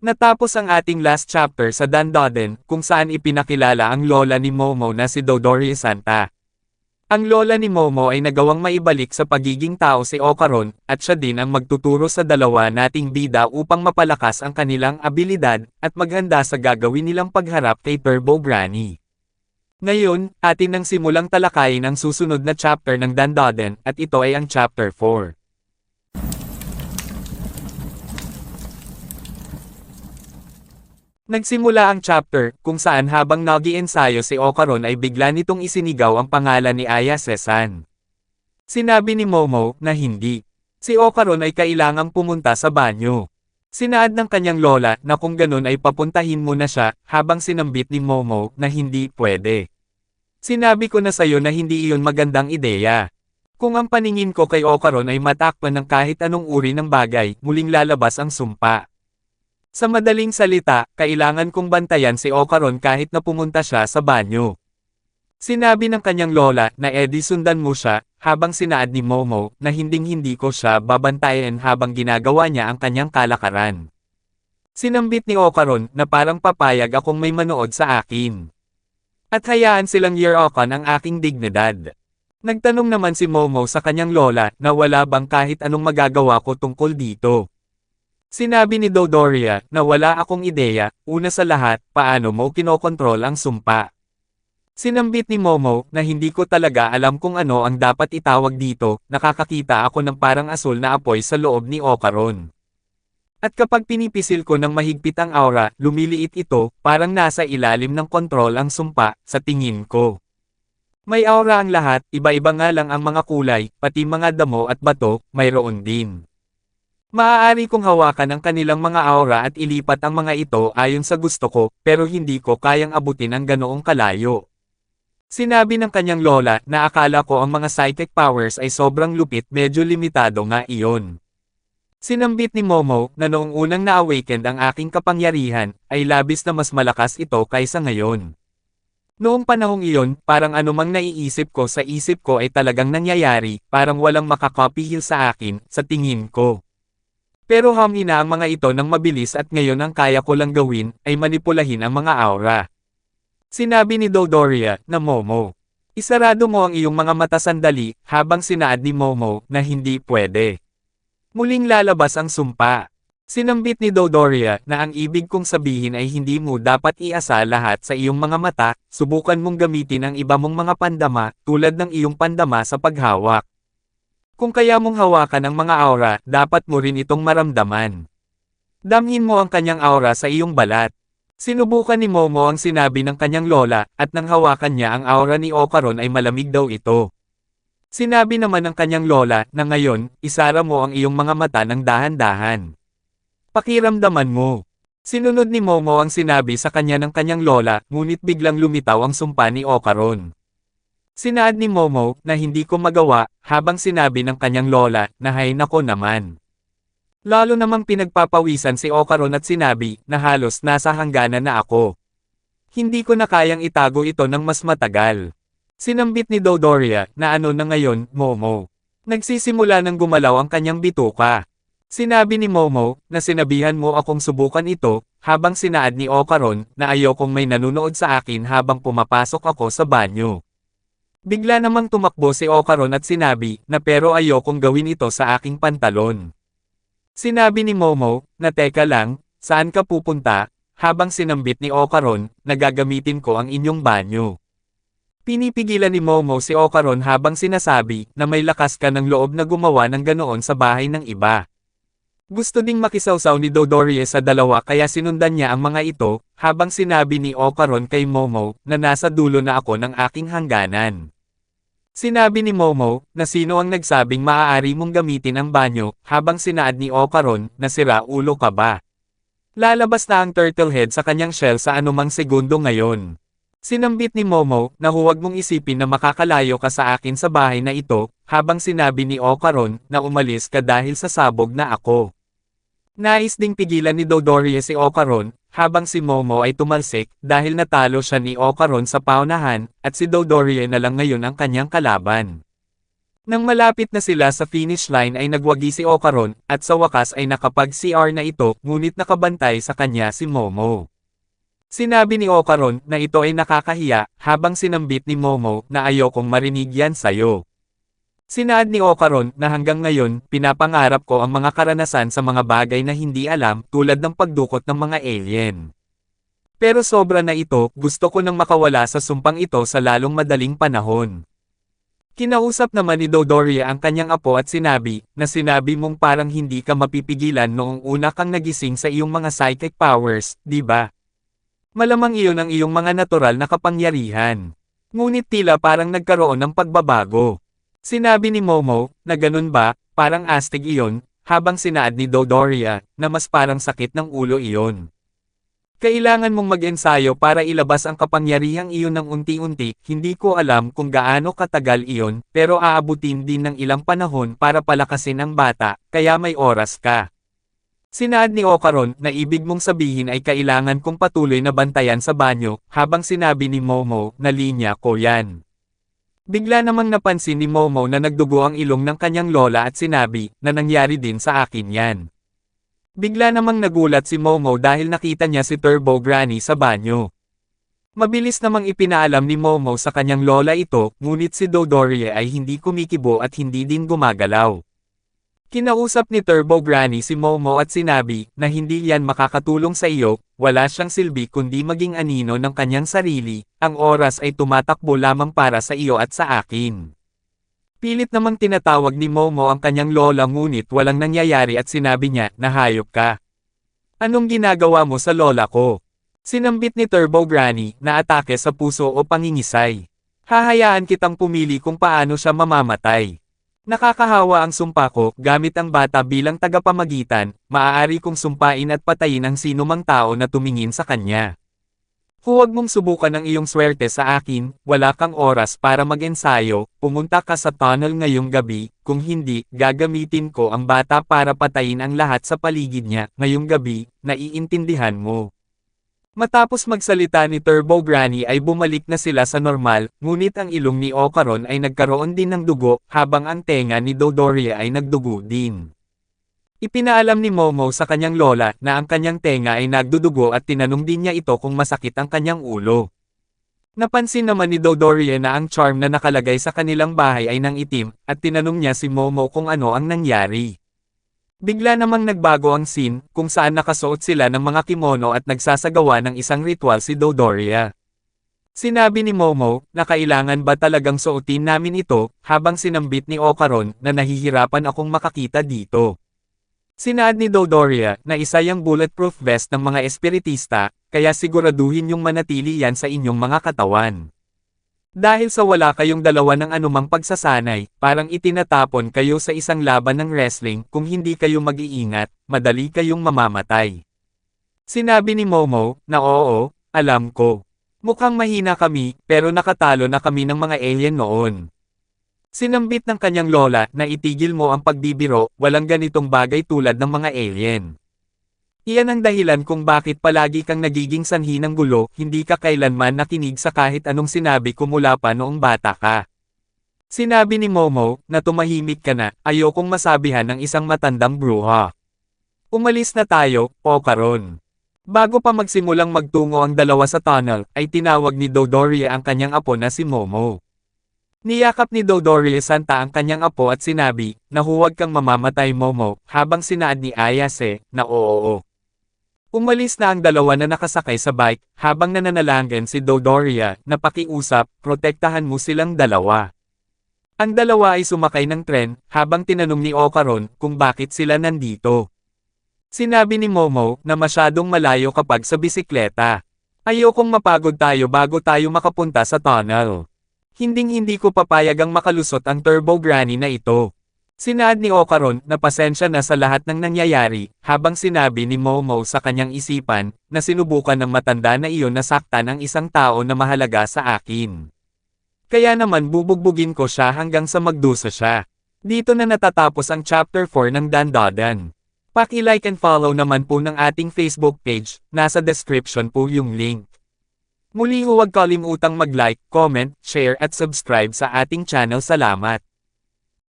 Natapos ang ating last chapter sa Dandaden, kung saan ipinakilala ang lola ni Momo na si Dodoria Santa. Ang lola ni Momo ay nagawang maibalik sa pagiging tao si Ocaron, at siya din ang magtuturo sa dalawa nating bida upang mapalakas ang kanilang abilidad, at maghanda sa gagawin nilang pagharap kay Turbo Granny. Ngayon, atin nang simulang talakayin ang susunod na chapter ng Dandaden, at ito ay ang chapter 4. Nagsimula ang chapter, kung saan habang nag-iensayo si Ocaron ay bigla nitong isinigaw ang pangalan ni Aya Sesan. Sinabi ni Momo na hindi. Si Ocaron ay kailangang pumunta sa banyo. Sinaad ng kanyang lola na kung ganun ay papuntahin mo na siya, habang sinambit ni Momo na hindi pwede. Sinabi ko na sayo na hindi iyon magandang ideya. Kung ang paningin ko kay Ocaron ay matakpan ng kahit anong uri ng bagay, muling lalabas ang sumpa. Sa madaling salita, kailangan kong bantayan si Ocaron kahit na pumunta siya sa banyo. Sinabi ng kanyang lola na sundan mo siya, habang sinaad ni Momo na hinding-hindi ko siya babantayan habang ginagawa niya ang kanyang kalakaran. Sinambit ni Ocaron na parang papayag akong may manood sa akin. At hayaan silang year-okan ang aking dignidad. Nagtanong naman si Momo sa kanyang lola na wala bang kahit anong magagawa ko tungkol dito. Sinabi ni Dodoria na wala akong ideya, una sa lahat, paano mo kinokontrol ang sumpa. Sinambit ni Momo na hindi ko talaga alam kung ano ang dapat itawag dito, nakakakita ako ng parang asul na apoy sa loob ni Ocaron. At kapag pinipisil ko ng mahigpit ang aura, lumiliit ito, parang nasa ilalim ng kontrol ang sumpa, sa tingin ko. May aura ang lahat, iba-iba nga lang ang mga kulay, pati mga damo at bato, mayroon din. Maaari kong hawakan ang kanilang mga aura at ilipat ang mga ito ayon sa gusto ko, pero hindi ko kayang abutin ang ganoong kalayo. Sinabi ng kanyang lola na akala ko ang mga psychic powers ay sobrang lupit, medyo limitado nga iyon. Sinambit ni Momo na noong unang na-awakened ang aking kapangyarihan, ay labis na mas malakas ito kaysa ngayon. Noong panahong iyon, parang anumang naiisip ko sa isip ko ay talagang nangyayari, parang walang makakopy sa akin, sa tingin ko. Pero humina ang mga ito ng mabilis at ngayon ang kaya ko lang gawin, ay manipulahin ang mga aura. Sinabi ni Dodoria na Momo. Isarado mo ang iyong mga mata sandali, habang sinaad ni Momo na hindi pwede. Muling lalabas ang sumpa. Sinambit ni Dodoria na ang ibig kong sabihin ay hindi mo dapat iasa lahat sa iyong mga mata, subukan mong gamitin ang iba mong mga pandama, tulad ng iyong pandama sa paghawak. Kung kaya mong hawakan ang mga aura, dapat mo rin itong maramdaman. Damhin mo ang kanyang aura sa iyong balat. Sinubukan ni Momo ang sinabi ng kanyang lola, at nang hawakan niya ang aura ni Ocaron ay malamig daw ito. Sinabi naman ng kanyang lola na ngayon, isara mo ang iyong mga mata ng dahan-dahan. Pakiramdaman mo. Sinunod ni Momo ang sinabi sa kanya ng kanyang lola, ngunit biglang lumitaw ang sumpa ni Ocaron. Sinaad ni Momo na hindi ko magawa, habang sinabi ng kanyang lola na hay nako naman. Lalo namang pinagpapawisan si Ocaron at sinabi na halos nasa hangganan na ako. Hindi ko na kayang itago ito ng mas matagal. Sinambit ni Dodoria na ano na ngayon, Momo. Nagsisimula ng gumalaw ang kanyang bituka. Sinabi ni Momo na sinabihan mo akong subukan ito, habang sinaad ni Ocaron na ayokong may nanunood sa akin habang pumapasok ako sa banyo. Bigla namang tumakbo si Ocaron at sinabi na pero ayokong gawin ito sa aking pantalon. Sinabi ni Momo na teka lang, saan ka pupunta, habang sinambit ni Ocaron na gagamitin ko ang inyong banyo. Pinipigilan ni Momo si Ocaron habang sinasabi na may lakas ka ng loob na gumawa ng ganoon sa bahay ng iba. Gusto ding makisawsaw ni Dodoria sa dalawa kaya sinundan niya ang mga ito, habang sinabi ni Ocaron kay Momo na nasa dulo na ako ng aking hangganan. Sinabi ni Momo na sino ang nagsabing maaari mong gamitin ang banyo, habang sinaad ni Ocaron na sira ulo ka ba. Lalabas na ang turtle head sa kanyang shell sa anumang segundo ngayon. Sinambit ni Momo na huwag mong isipin na makakalayo ka sa akin sa bahay na ito, habang sinabi ni Ocaron na umalis ka dahil sa sabog na ako. Nais ding pigilan ni Dodoria si Ocaron, habang si Momo ay tumalsik dahil natalo siya ni Ocaron sa paunahan, at si Dodoria na lang ngayon ang kanyang kalaban. Nang malapit na sila sa finish line ay nagwagi si Okaron, at sa wakas ay nakapag-CR na ito, ngunit nakabantay sa kanya si Momo. Sinabi ni Okaron na ito ay nakakahiya, habang sinambit ni Momo na ayokong marinig yan sayo. Sinaad ni Okaron na hanggang ngayon, pinapangarap ko ang mga karanasan sa mga bagay na hindi alam, tulad ng pagdukot ng mga alien. Pero sobra na ito, gusto ko nang makawala sa sumpang ito sa lalong madaling panahon. Kinausap naman ni Dodoria ang kanyang apo at sinabi mong parang hindi ka mapipigilan noong una kang nagising sa iyong mga psychic powers, di ba? Malamang iyon ang iyong mga natural na kapangyarihan. Ngunit tila parang nagkaroon ng pagbabago. Sinabi ni Momo, na ganun ba, parang astig iyon, habang sinaad ni Dodoria, na mas parang sakit ng ulo iyon. Kailangan mong mag-ensayo para ilabas ang kapangyarihang iyon ng unti-unti, hindi ko alam kung gaano katagal iyon, pero aabutin din ng ilang panahon para palakasin ang bata, kaya may oras ka. Sinaad ni Okaron na ibig mong sabihin ay kailangan kong patuloy na bantayan sa banyo, habang sinabi ni Momo na linya ko yan. Bigla namang napansin ni Momo na nagdugo ang ilong ng kanyang lola at sinabi na nangyari din sa akin yan. Bigla namang nagulat si Momo dahil nakita niya si Turbo Granny sa banyo. Mabilis namang ipinaalam ni Momo sa kanyang lola ito, ngunit si Dodoria ay hindi kumikibo at hindi din gumagalaw. Kinausap ni Turbo Granny si Momo at sinabi na hindi yan makakatulong sa iyo, wala siyang silbi kundi maging anino ng kanyang sarili, ang oras ay tumatakbo lamang para sa iyo at sa akin. Pilit namang tinatawag ni Momo ang kanyang lola ngunit walang nangyayari at sinabi niya na hayop ka. Anong ginagawa mo sa lola ko? Sinambit ni Turbo Granny na atake sa puso o pangingisay. Hahayaan kitang pumili kung paano siya mamamatay. Nakakahawa ang sumpa ko gamit ang bata bilang tagapamagitan, maaari kong sumpain at patayin ang sinumang tao na tumingin sa kanya. Huwag mong subukan ang iyong swerte sa akin, wala kang oras para mag-ensayo, pumunta ka sa tunnel ngayong gabi, kung hindi, gagamitin ko ang bata para patayin ang lahat sa paligid niya, ngayong gabi, naiintindihan mo. Matapos magsalita ni Turbo Granny ay bumalik na sila sa normal, ngunit ang ilong ni Okaron ay nagkaroon din ng dugo, habang ang tenga ni Dodoria ay nagdugo din. Ipinaalam ni Momo sa kanyang lola na ang kanyang tenga ay nagdudugo at tinanong din niya ito kung masakit ang kanyang ulo. Napansin naman ni Dodoria na ang charm na nakalagay sa kanilang bahay ay nang itim, at tinanong niya si Momo kung ano ang nangyari. Bigla namang nagbago ang scene, kung saan nakasuot sila ng mga kimono at nagsasagawa ng isang ritual si Dodoria. Sinabi ni Momo na kailangan ba talagang suotin namin ito, habang sinambit ni Okaron na nahihirapan akong makakita dito. Sinaad ni Dodoria na isa yung bulletproof vest ng mga espiritista, kaya siguraduhin yung manatili yan sa inyong mga katawan. Dahil sa wala kayong dalawa ng anumang pagsasanay, parang itinatapon kayo sa isang laban ng wrestling, kung hindi kayo mag-iingat, madali kayong mamamatay. Sinabi ni Momo na oo, alam ko. Mukhang mahina kami, pero nakatalo na kami ng mga alien noon. Sinambit ng kanyang lola na itigil mo ang pagbibiro, walang ganitong bagay tulad ng mga alien. Iyan ang dahilan kung bakit palagi kang nagiging sanhi ng gulo, hindi ka kailanman nakinig sa kahit anong sinabi ko mula pa noong bata ka. Sinabi ni Momo na tumahimik ka na, ayokong masabihan ng isang matandang bruha. Umalis na tayo, Okaron. Bago pa magsimulang magtungo ang dalawa sa tunnel, ay tinawag ni Dodoria ang kanyang apo na si Momo. Niyakap ni Dodoria Santa ang kanyang apo at sinabi na huwag kang mamamatay Momo, habang sinaad ni Ayase na oo. Umalis na ang dalawa na nakasakay sa bike, habang nananalangin si Dodoria na pakiusap, protektahan mo silang dalawa. Ang dalawa ay sumakay ng tren, habang tinanong ni Okaron kung bakit sila nandito. Sinabi ni Momo na masyadong malayo kapag sa bisikleta. Ayokong mapagod tayo bago tayo makapunta sa tunnel. Hinding-hindi ko papayagang makalusot ang Turbo Granny na ito. Sinaad ni Okaron na pasensya na sa lahat ng nangyayari, habang sinabi ni Momo sa kanyang isipan, na sinubukan ng matanda na iyon na saktan ang isang tao na mahalaga sa akin. Kaya naman bubugbugin ko siya hanggang sa magdusa siya. Dito na natatapos ang Chapter 4 ng Dandadan. Paki-like and follow naman po ng ating Facebook page, nasa description po yung link. Muli huwag kalimutang mag-like, comment, share at subscribe sa ating channel. Salamat!